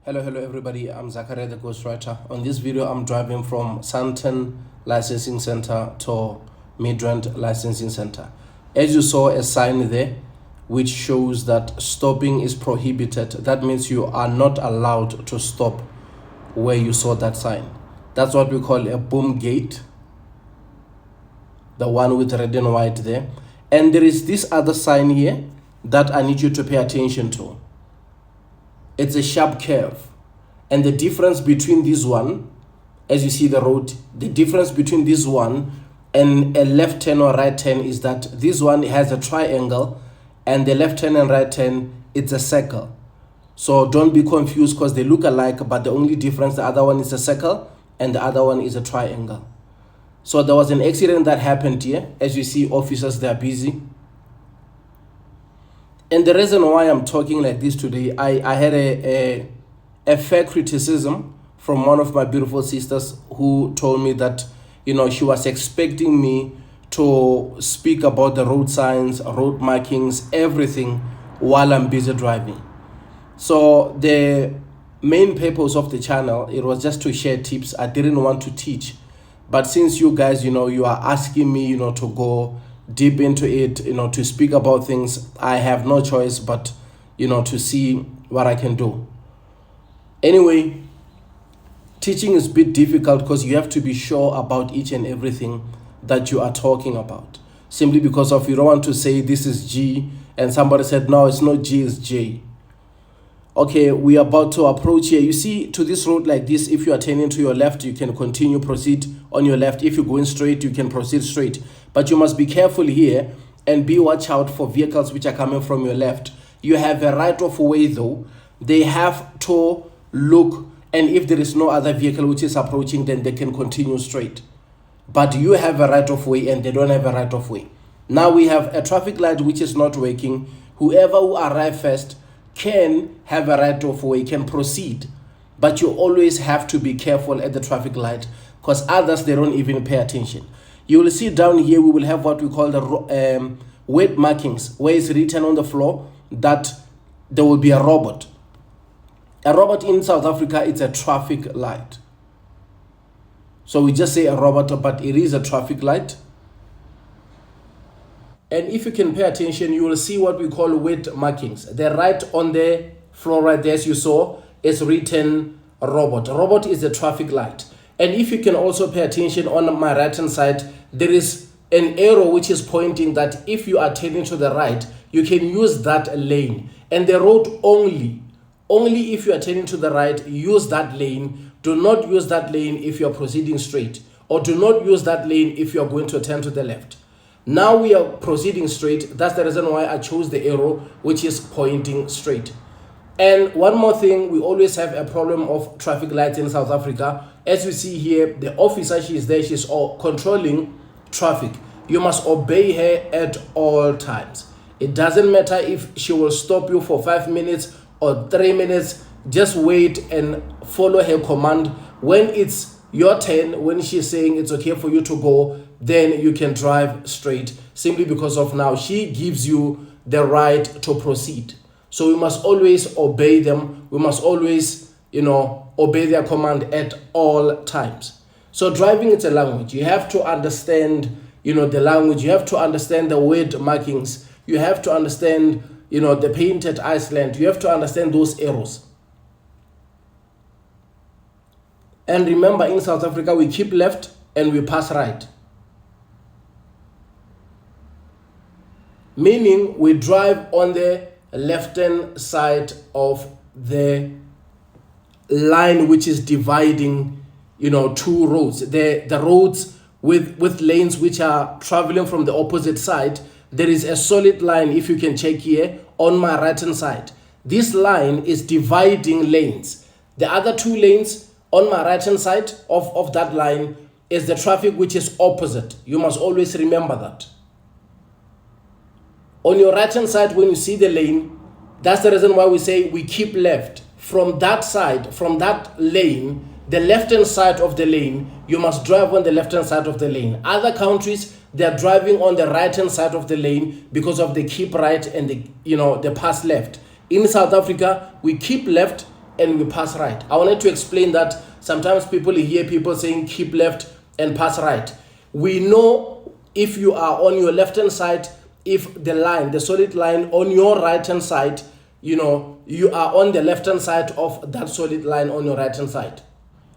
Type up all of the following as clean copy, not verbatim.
Hello everybody, I'm Zakaria the Ghostwriter. On this video, I'm driving from Sandton Licensing Center to Midrand Licensing Center. As you saw a sign there, which shows that stopping is prohibited. That means you are not allowed to stop where you saw that sign. That's what we call a boom gate, the one with red and white there. And there is this other sign here that I need you to pay attention to. It's a sharp curve, and the difference between this one, as you see the road, the difference between this one and a left turn or right turn is that this one has a triangle and the left turn and right turn, it's a circle. So don't be confused because they look alike, but the only difference, the other one is a circle and the other one is a triangle. So there was an accident that happened here. As you see, officers, they're busy. And the reason why I'm talking like this today, I had a fair criticism from one of my beautiful sisters who told me that, she was expecting me to speak about the road signs, road markings, everything while I'm busy driving. So the main purpose of the channel, it was just to share tips. I didn't want to teach. But since you guys, you are asking me, to go deep into it, to speak about things, I have no choice but, to see what I can do. Anyway, teaching is a bit difficult because you have to be sure about each and everything that you are talking about. Simply because of you don't want to say this is G and somebody said, no, it's not G, it's J. Okay, we are about to approach here. You see, to this road like this, if you are turning to your left, you can continue, proceed on your left. If you're going straight, you can proceed straight. But you must be careful here and watch out for vehicles which are coming from your left. You have a right of way though. They have to look, and if there is no other vehicle which is approaching, then they can continue straight. But you have a right of way and they don't have a right of way. Now we have a traffic light which is not working. Whoever will arrive first can have a right of way, can proceed, but you always have to be careful at the traffic light because others, they don't even pay attention. You will see down here we will have what we call the weight markings, where it's written on the floor that there will be a robot. A robot in South Africa, it's a traffic light. So we just say a robot, but it is a traffic light. And if you can pay attention, you will see what we call weight markings. They're right on the floor right there, as you saw, it's written robot. Robot is a traffic light. And if you can also pay attention on my right hand side, there is an arrow which is pointing that if you are turning to the right, you can use that lane. And the road only if you are turning to the right, use that lane. Do not use that lane if you are proceeding straight, or do not use that lane if you are going to turn to the left. Now we are proceeding straight. That's the reason why I chose the arrow which is pointing straight. And one more thing, we always have a problem of traffic lights in South Africa. As you see here, the officer, she is there, she's controlling traffic. You must obey her at all times. It doesn't matter if she will stop you for 5 minutes or 3 minutes, just wait and follow her command. When it's your turn, when she's saying it's okay for you to go, then you can drive straight, simply because of now she gives you the right to proceed. So we must always obey them. We must always, obey their command at all times. So driving is a language. You have to understand, the language. You have to understand the weight markings. You have to understand, the painted Iceland. You have to understand those arrows. And remember, in South Africa, we keep left and we pass right. Meaning we drive on the left-hand side of the line which is dividing, two roads. The roads with lanes which are traveling from the opposite side. There is a solid line, if you can check here, on my right-hand side. This line is dividing lanes. The other two lanes on my right-hand side of that line is the traffic which is opposite. You must always remember that. On your right-hand side, when you see the lane, that's the reason why we say we keep left. From that side, from that lane, the left-hand side of the lane, you must drive on the left-hand side of the lane. Other countries, they are driving on the right-hand side of the lane because of the keep right and the pass left. In South Africa, we keep left and we pass right. I wanted to explain that sometimes people hear people saying keep left and pass right. We know if you are on your left hand side, if the solid line on your right hand side, you are on the left hand side of that solid line on your right hand side.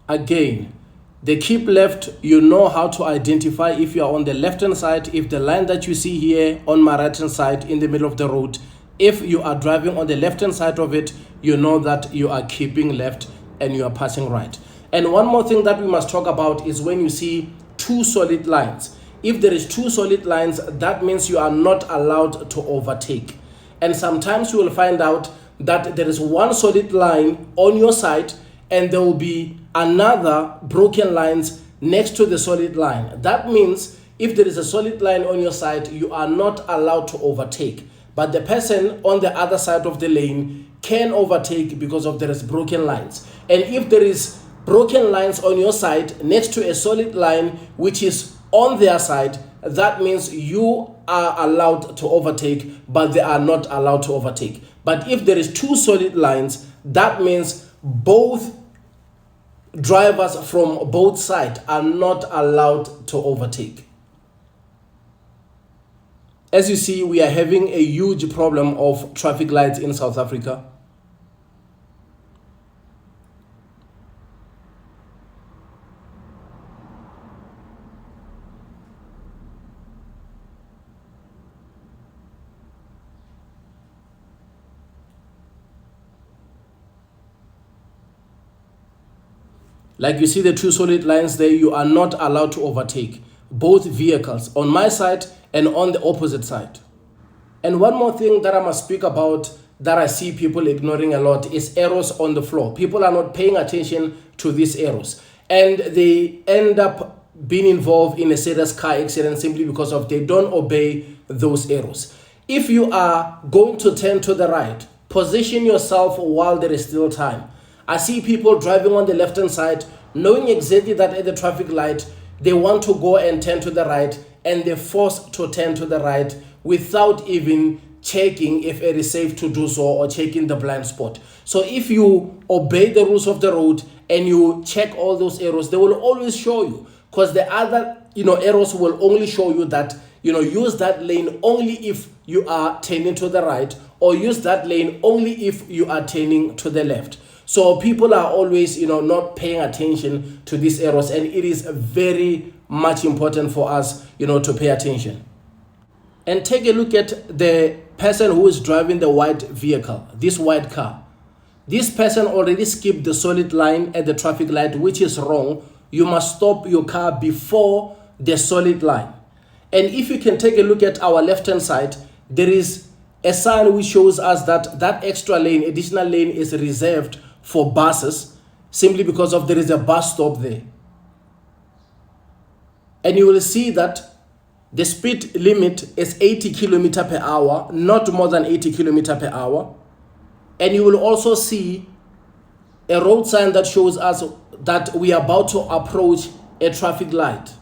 Again, the keep left, you know how to identify if you are on the left hand side, if the line that you see here on my right hand side in the middle of the road, if you are driving on the left hand side of it, you know that you are keeping left and you are passing right. And one more thing that we must talk about is when you see two solid lines. If there is two solid lines, that means you are not allowed to overtake. And sometimes you will find out that there is one solid line on your side and there will be another broken lines next to the solid line. That means if there is a solid line on your side, you are not allowed to overtake. But the person on the other side of the lane can overtake because of there is broken lines. And if there is broken lines on your side next to a solid line which is on their side, that means you are allowed to overtake, but they are not allowed to overtake. But if there is two solid lines, that means both drivers from both sides are not allowed to overtake. As you see, we are having a huge problem of traffic lights in South Africa. Like you see the two solid lines there, you are not allowed to overtake both vehicles on my side and on the opposite side. And one more thing that I must speak about that I see people ignoring a lot is arrows on the floor. People are not paying attention to these arrows and they end up being involved in a serious car accident simply because of they don't obey those arrows. If you are going to turn to the right, position yourself while there is still time. I see people driving on the left hand side, knowing exactly that at the traffic light, they want to go and turn to the right, and they're forced to turn to the right without even checking if it is safe to do so or checking the blind spot. So if you obey the rules of the road and you check all those arrows, they will always show you, because the other arrows will only show you that use that lane only if you are turning to the right, or use that lane only if you are turning to the left. So people are always, not paying attention to these arrows, and it is very much important for us, to pay attention. And take a look at the person who is driving the white vehicle, this white car. This person already skipped the solid line at the traffic light, which is wrong. You must stop your car before the solid line. And if you can take a look at our left-hand side, there is a sign which shows us that that extra lane, additional lane, is reserved for buses, simply because of there is a bus stop there. And you will see that the speed limit is 80 km per hour, not more than 80 km per hour. And you will also see a road sign that shows us that we are about to approach a traffic light.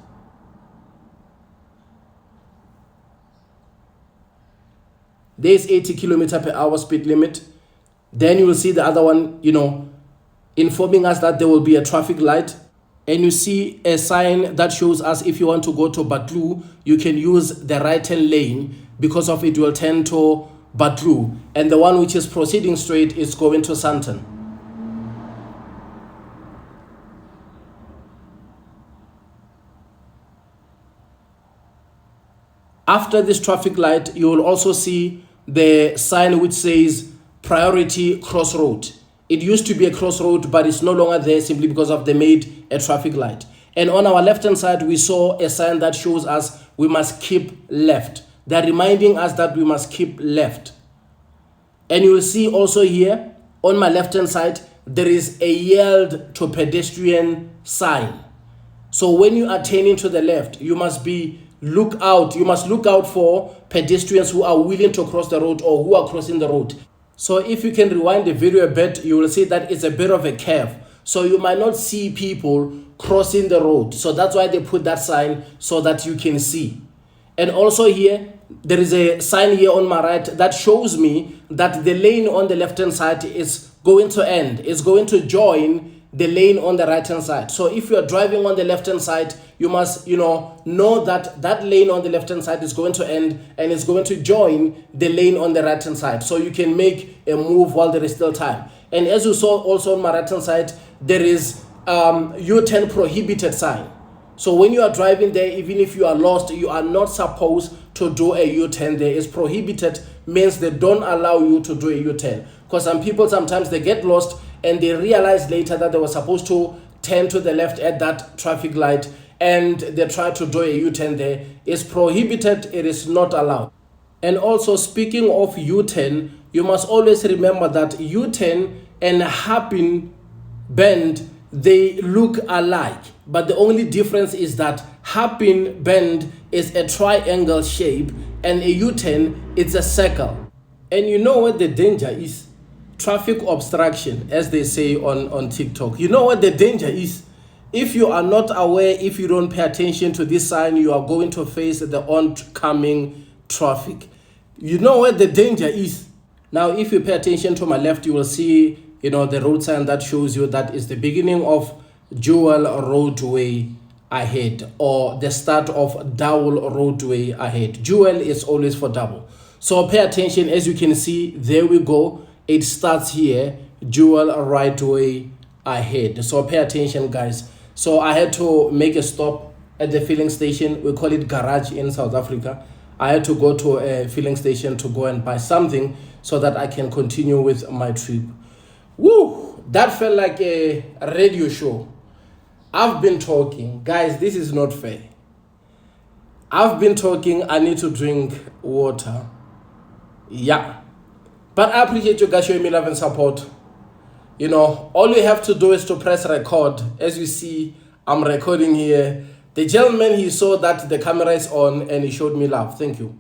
There is 80 km per hour speed limit. Then you will see the other one, informing us that there will be a traffic light. And you see a sign that shows us if you want to go to Batlu, you can use the right-hand lane because of it will tend to Batlu. And the one which is proceeding straight is going to Sandton. After this traffic light, you will also see the sign which says priority crossroad. It used to be a crossroad, but it's no longer there simply because of they made a traffic light. And on our left hand side, we saw a sign that shows us we must keep left. They're reminding us that we must keep left. And you will see also here on my left hand side, there is a yield to pedestrian sign. So when you are turning to the left, you must look out for pedestrians who are willing to cross the road or who are crossing the road. So if you can rewind the video a bit, you will see that it's a bit of a curve. So you might not see people crossing the road. So that's why they put that sign so that you can see. And also here, there is a sign here on my right that shows me that the lane on the left hand side is going to end? It's going to join the lane on the right hand side. So if you are driving on the left hand side, you must know that that lane on the left hand side is going to end and it's going to join the lane on the right hand side, so you can make a move while there is still time. And as you saw also on my right hand side, there is U-turn prohibited sign. So when you are driving there, even if you are lost, you are not supposed to do a U-turn there. It's prohibited, means they don't allow you to do a U-turn. Because some people, sometimes they get lost and they realize later that they were supposed to turn to the left at that traffic light, and they try to do a U-turn there. It's prohibited, it is not allowed. And also, speaking of U-turn, you must always remember that U-turn and hairpin bend, they look alike, but the only difference is that hairpin bend is a triangle shape and a U-turn, it's a circle. And you know what the danger is? Traffic obstruction, as they say on TikTok. You know what the danger is? If you are not aware, if you don't pay attention to this sign, you are going to face the oncoming traffic. You know what the danger is? Now, if you pay attention to my left, you will see, the road sign that shows you that is the beginning of dual roadway ahead, or the start of double roadway ahead. Dual is always for double. So pay attention. As you can see, there we go. It starts here, dual right way ahead. So pay attention, guys. So I had to make a stop at the filling station. We call it garage in South Africa. I had to go to a filling station to go and buy something so that I can continue with my trip. Woo! That felt like a radio show. I've been talking. Guys, this is not fair. I've been talking. I need to drink water. Yeah. But I appreciate you guys showing me love and support. All you have to do is to press record. As you see, I'm recording here. The gentleman, he saw that the camera is on and he showed me love. Thank you.